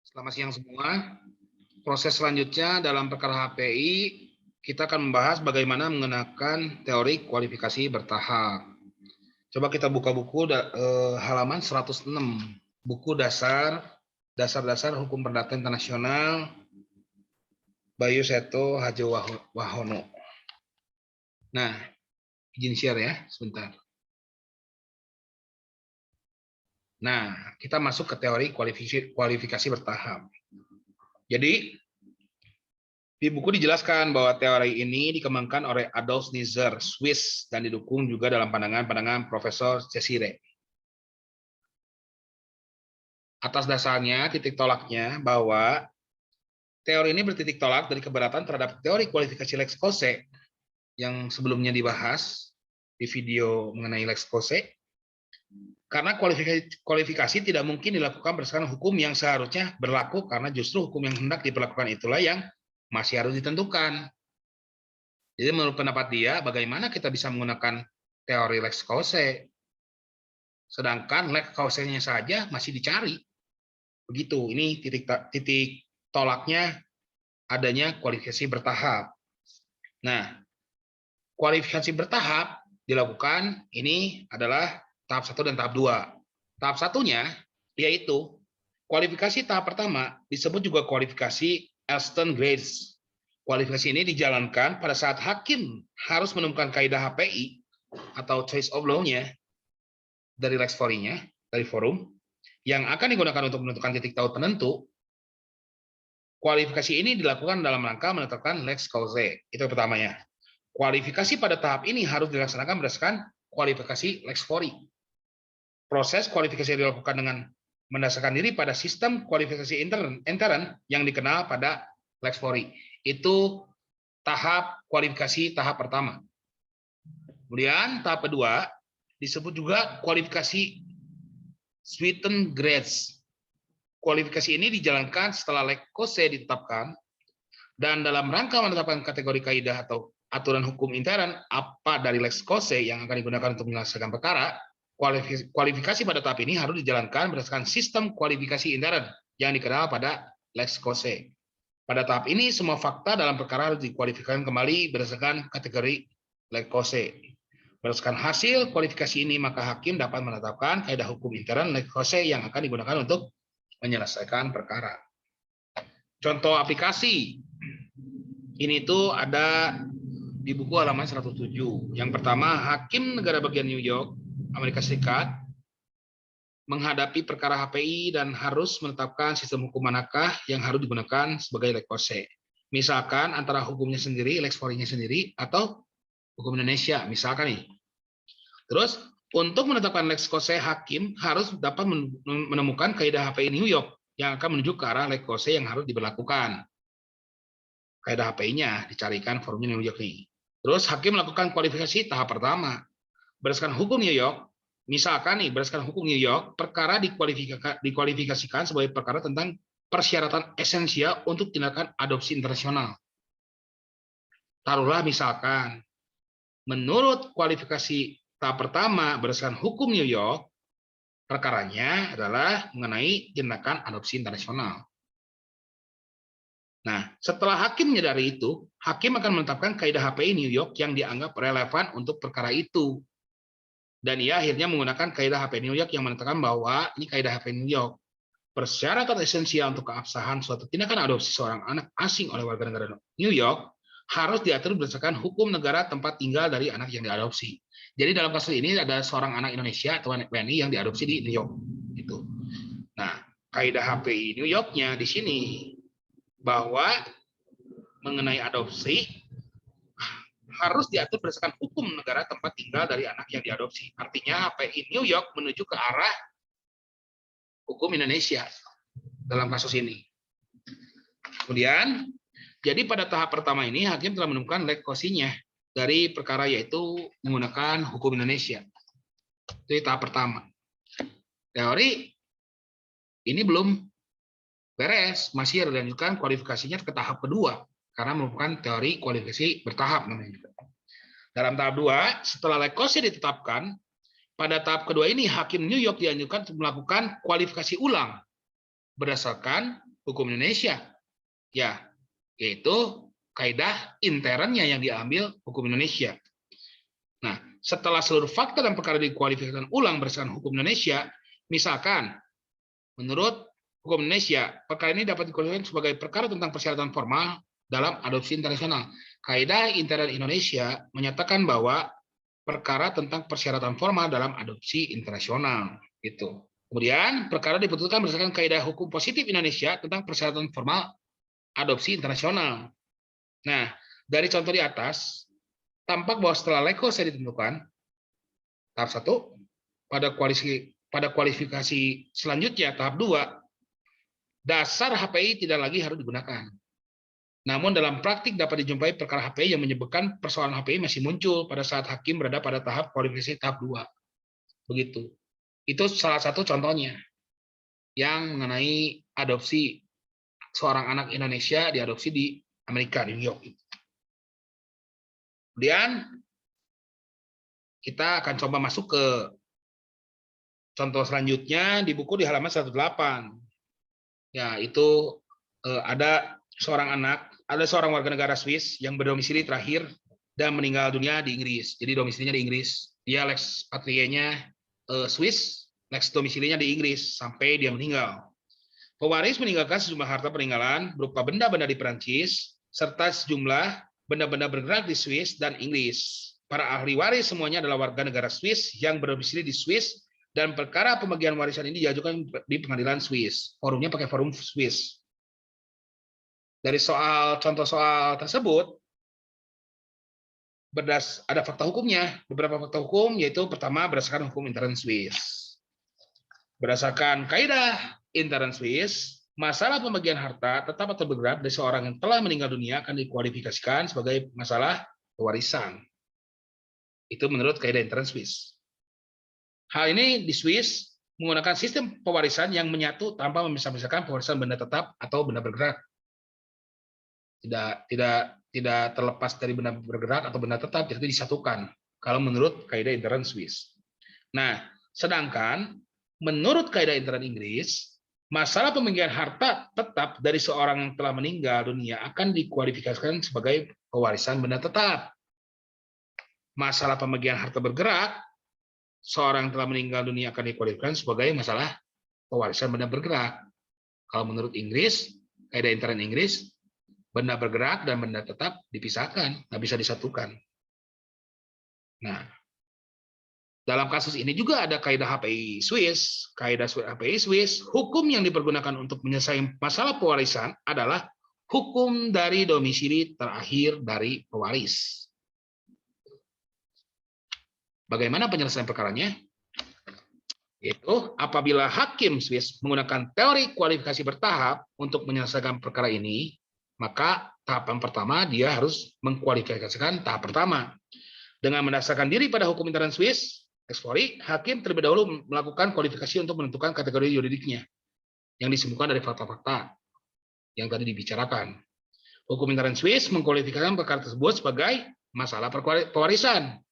Selamat siang semua. Proses selanjutnya dalam perkara HPI, kita akan membahas bagaimana menggunakan teori kualifikasi bertahap. Coba kita buka buku halaman 106, buku dasar hukum perdata internasional, Bayu Seto Hajo Wahono. Nah, izin share ya, sebentar. Nah, kita masuk ke teori kualifikasi bertahap. Jadi, di buku dijelaskan bahwa teori ini dikembangkan oleh Adolf Nizar, Swiss, dan didukung juga dalam pandangan Profesor Cesire. Atas dasarnya, titik tolaknya bahwa teori ini bertitik tolak dari keberatan terhadap teori kualifikasi Lex Kose yang sebelumnya dibahas di video mengenai Lex Kose, karena kualifikasi tidak mungkin dilakukan berdasarkan hukum yang seharusnya berlaku, karena justru hukum yang hendak diperlakukan itulah yang masih harus ditentukan. Jadi menurut pendapat dia, bagaimana kita bisa menggunakan teori Lex Kose, sedangkan Lex Kose-nya saja masih dicari. Begitu, ini titik tolaknya adanya kualifikasi bertahap. Nah, kualifikasi bertahap dilakukan, ini adalah tahap 1 dan tahap 2. Tahap satunya yaitu kualifikasi tahap pertama disebut juga kualifikasi Elston Grades. Kualifikasi ini dijalankan pada saat hakim harus menemukan kaidah HPI atau choice of law-nya dari Lex Fori-nya, dari forum, yang akan digunakan untuk menentukan titik taut penentu. Kualifikasi ini dilakukan dalam rangka menetapkan Lex Cause. Itu pertamanya. Kualifikasi pada tahap ini harus dilaksanakan berdasarkan kualifikasi Lex Fori. Proses kualifikasi dilakukan dengan mendasarkan diri pada sistem kualifikasi intern yang dikenal pada Lex Fori. Itu tahap kualifikasi tahap pertama. Kemudian tahap kedua disebut juga kualifikasi Sweeten Grades. Kualifikasi ini dijalankan setelah Lex Kose ditetapkan, dan dalam rangka menetapkan kategori kaidah atau aturan hukum intern apa dari Lex Kose yang akan digunakan untuk menyelesaikan perkara. Kualifikasi pada tahap ini harus dijalankan berdasarkan sistem kualifikasi intern yang dikenal pada Lex Kose. Pada tahap ini, semua fakta dalam perkara harus dikualifikasikan kembali berdasarkan kategori Lex Kose. Berdasarkan hasil kualifikasi ini, maka hakim dapat menetapkan kaidah hukum intern Lex Kose yang akan digunakan untuk menyelesaikan perkara. Contoh aplikasi ini tuh ada di buku halaman 107. Yang pertama, hakim negara bagian New York, Amerika Serikat, menghadapi perkara HPI dan harus menetapkan sistem hukum manakah yang harus digunakan sebagai Lex Kose. Misalkan antara hukumnya sendiri, Lex Fori-nya sendiri, atau hukum Indonesia, misalkan nih. Terus, untuk menetapkan Lex Kose, hakim harus dapat menemukan kaidah HPI New York yang akan menuju ke arah Lex Kose yang harus diberlakukan. Kaidah HPI-nya dicarikan forumnya New York nih. Terus, hakim melakukan kualifikasi tahap pertama. Berdasarkan hukum New York, misalkan nih, berdasarkan hukum New York, perkara dikualifikasikan sebagai perkara tentang persyaratan esensial untuk tindakan adopsi internasional. Taruhlah misalkan, menurut kualifikasi tahap pertama berdasarkan hukum New York, perkaranya adalah mengenai tindakan adopsi internasional. Nah, setelah hakim menyadari itu, hakim akan menetapkan kaidah HPI New York yang dianggap relevan untuk perkara itu. Dan ia akhirnya menggunakan kaidah HPI New York yang menetapkan bahwa ini kaidah HPI New York. Persyaratan esensial untuk keabsahan suatu tindakan adopsi seorang anak asing oleh warga negara New York harus diatur berdasarkan hukum negara tempat tinggal dari anak yang diadopsi. Jadi dalam kasus ini ada seorang anak Indonesia atau anak WNI yang diadopsi di New York. Gitu. Nah, kaidah HPI New York-nya di sini bahwa mengenai adopsi harus diatur berdasarkan hukum negara tempat tinggal dari anak yang diadopsi. Artinya HPI New York menuju ke arah hukum Indonesia dalam kasus ini. Kemudian, jadi pada tahap pertama ini hakim telah menemukan Lex Kose-nya dari perkara yaitu menggunakan hukum Indonesia. Itu tahap pertama. Teori ini belum beres, masih dilanjutkan kualifikasinya ke tahap kedua karena merupakan teori kualifikasi bertahap namanya juga. Dalam tahap 2, setelah Lex Kose ditetapkan, pada tahap kedua ini hakim New York dianjurkan untuk melakukan kualifikasi ulang berdasarkan hukum Indonesia. Ya, yaitu kaidah internnya yang diambil hukum Indonesia. Nah, setelah seluruh fakta dan perkara dikualifikasikan ulang berdasarkan hukum Indonesia, misalkan menurut hukum Indonesia, perkara ini dapat dikualifikasikan sebagai perkara tentang persyaratan formal dalam adopsi internasional. Kaidah intern Indonesia menyatakan bahwa perkara tentang persyaratan formal dalam adopsi internasional. Gitu. Kemudian, perkara diputuskan berdasarkan kaidah hukum positif Indonesia tentang persyaratan formal adopsi internasional. Nah, dari contoh di atas, tampak bahwa setelah lekose ditentukan, tahap 1, pada kualifikasi selanjutnya, tahap 2, dasar HPI tidak lagi harus digunakan. Namun dalam praktik dapat dijumpai perkara HPI yang menyebabkan persoalan HPI masih muncul pada saat hakim berada pada tahap kualifikasi tahap 2. Begitu. Itu salah satu contohnya yang mengenai adopsi seorang anak Indonesia diadopsi di Amerika, New York. Kemudian kita akan coba masuk ke contoh selanjutnya di buku di halaman 108. Ya, itu ada seorang warga negara Swiss yang berdomisili terakhir dan meninggal dunia di Inggris. Jadi domisilinya di Inggris. Dia lex patrienya Swiss, lex domisilinya di Inggris sampai dia meninggal. Pewaris meninggalkan sejumlah harta peninggalan berupa benda-benda di Perancis serta sejumlah benda-benda bergerak di Swiss dan Inggris. Para ahli waris semuanya adalah warga negara Swiss yang berdomisili di Swiss dan perkara pembagian warisan ini diajukan di pengadilan Swiss. Forumnya pakai forum Swiss. Dari contoh soal tersebut, ada fakta hukumnya. Beberapa fakta hukum, yaitu pertama berdasarkan hukum intern Swiss. Berdasarkan kaidah intern Swiss, masalah pembagian harta tetap atau bergerak dari seorang yang telah meninggal dunia akan dikualifikasikan sebagai masalah pewarisan. Itu menurut kaidah intern Swiss. Hal ini di Swiss menggunakan sistem pewarisan yang menyatu tanpa memisah-misahkan pewarisan benda tetap atau benda bergerak. Tidak terlepas dari benda bergerak atau benda tetap, jadi disatukan kalau menurut kaidah intern Swiss. Nah, sedangkan menurut kaidah intern Inggris, masalah pembagian harta tetap dari seorang yang telah meninggal dunia akan dikualifikasikan sebagai pewarisan benda tetap. Masalah pembagian harta bergerak, seorang yang telah meninggal dunia akan dikualifikasikan sebagai masalah pewarisan benda bergerak. Kalau menurut Inggris, kaidah intern Inggris, benda bergerak dan benda tetap dipisahkan, nggak bisa disatukan. Nah, dalam kasus ini juga ada kaidah HPI Swiss. Kaidah HPI Swiss, hukum yang dipergunakan untuk menyelesaikan masalah pewarisan adalah hukum dari domisili terakhir dari pewaris. Bagaimana penyelesaian perkaranya? Yaitu apabila hakim Swiss menggunakan teori kualifikasi bertahap untuk menyelesaikan perkara ini, maka tahapan pertama dia harus mengkualifikasikan tahap pertama. Dengan mendasarkan diri pada hukum intern Swiss, Expori, hakim terlebih dahulu melakukan kualifikasi untuk menentukan kategori yuridiknya yang disebutkan dari fakta-fakta yang tadi dibicarakan. Hukum intern Swiss mengkualifikasikan perkara tersebut sebagai masalah pewarisan.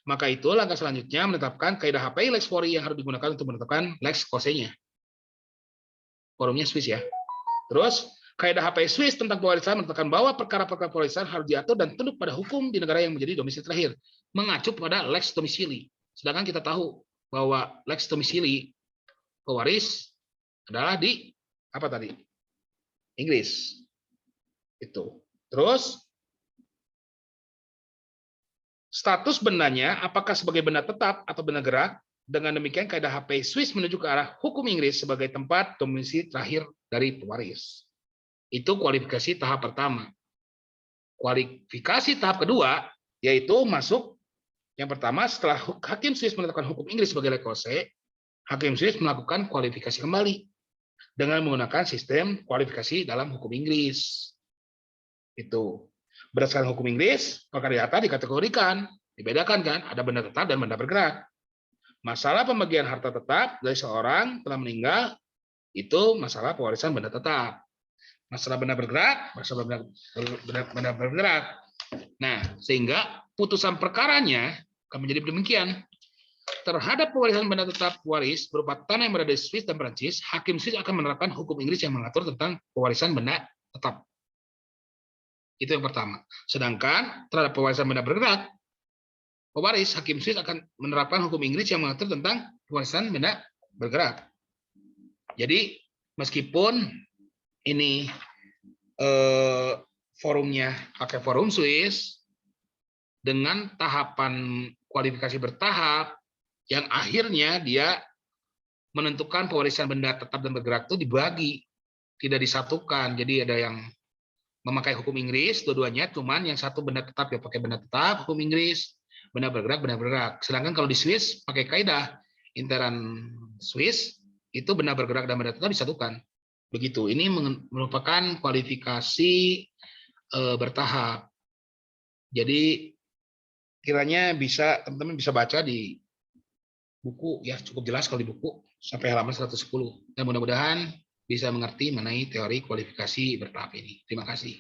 Maka itu langkah selanjutnya menetapkan kaidah HPI lex fori yang harus digunakan untuk menetapkan lex cause-nya. Forumnya Swiss ya. Terus kaidah HPI Swiss tentang pewarisan menetapkan bahwa perkara-perkara pewarisan harus diatur dan tunduk pada hukum di negara yang menjadi domisili terakhir, mengacu pada lex domisili. Sedangkan kita tahu bahwa lex domisili pewaris adalah di apa tadi? Inggris. Itu. Terus status bendanya apakah sebagai benda tetap atau benda gerak? Dengan demikian kaidah HPI Swiss menuju ke arah hukum Inggris sebagai tempat domisili terakhir dari pewaris. Itu kualifikasi tahap pertama. Kualifikasi tahap kedua yaitu masuk yang pertama setelah hakim Swiss menetapkan hukum Inggris sebagai lex cause, hakim Swiss melakukan kualifikasi kembali dengan menggunakan sistem kualifikasi dalam hukum Inggris. Itu. Berdasarkan hukum Inggris, perkara harta dikategorikan, dibedakan kan, ada benda tetap dan benda bergerak. Masalah pembagian harta tetap dari seorang telah meninggal itu masalah pewarisan benda tetap. Masalah benda bergerak, masalah benda bergerak. Nah, sehingga putusan perkaranya akan menjadi demikian. Terhadap pewarisan benda tetap waris berupa tanah yang berada di Swiss dan Prancis, hakim Swiss akan menerapkan hukum Inggris yang mengatur tentang pewarisan benda tetap. Itu yang pertama. Sedangkan terhadap pewarisan benda bergerak, pewaris hakim Swiss akan menerapkan hukum Inggris yang mengatur tentang pewarisan benda bergerak. Jadi meskipun ini forumnya pakai forum Swiss dengan tahapan kualifikasi bertahap, yang akhirnya dia menentukan pewarisan benda tetap dan bergerak itu dibagi, tidak disatukan. Jadi ada yang memakai hukum Inggris dua-duanya, cuman yang satu benda tetap ya pakai benda tetap hukum Inggris, benda bergerak. Sedangkan kalau di Swiss pakai kaidah interan Swiss itu benda bergerak dan benda tetap disatukan. Begitu. Ini merupakan kualifikasi bertahap. Jadi kiranya bisa teman-teman bisa baca di buku ya, cukup jelas kalau di buku sampai halaman 110. Dan mudah-mudahan bisa mengerti mengenai teori kualifikasi bertahap ini. Terima kasih.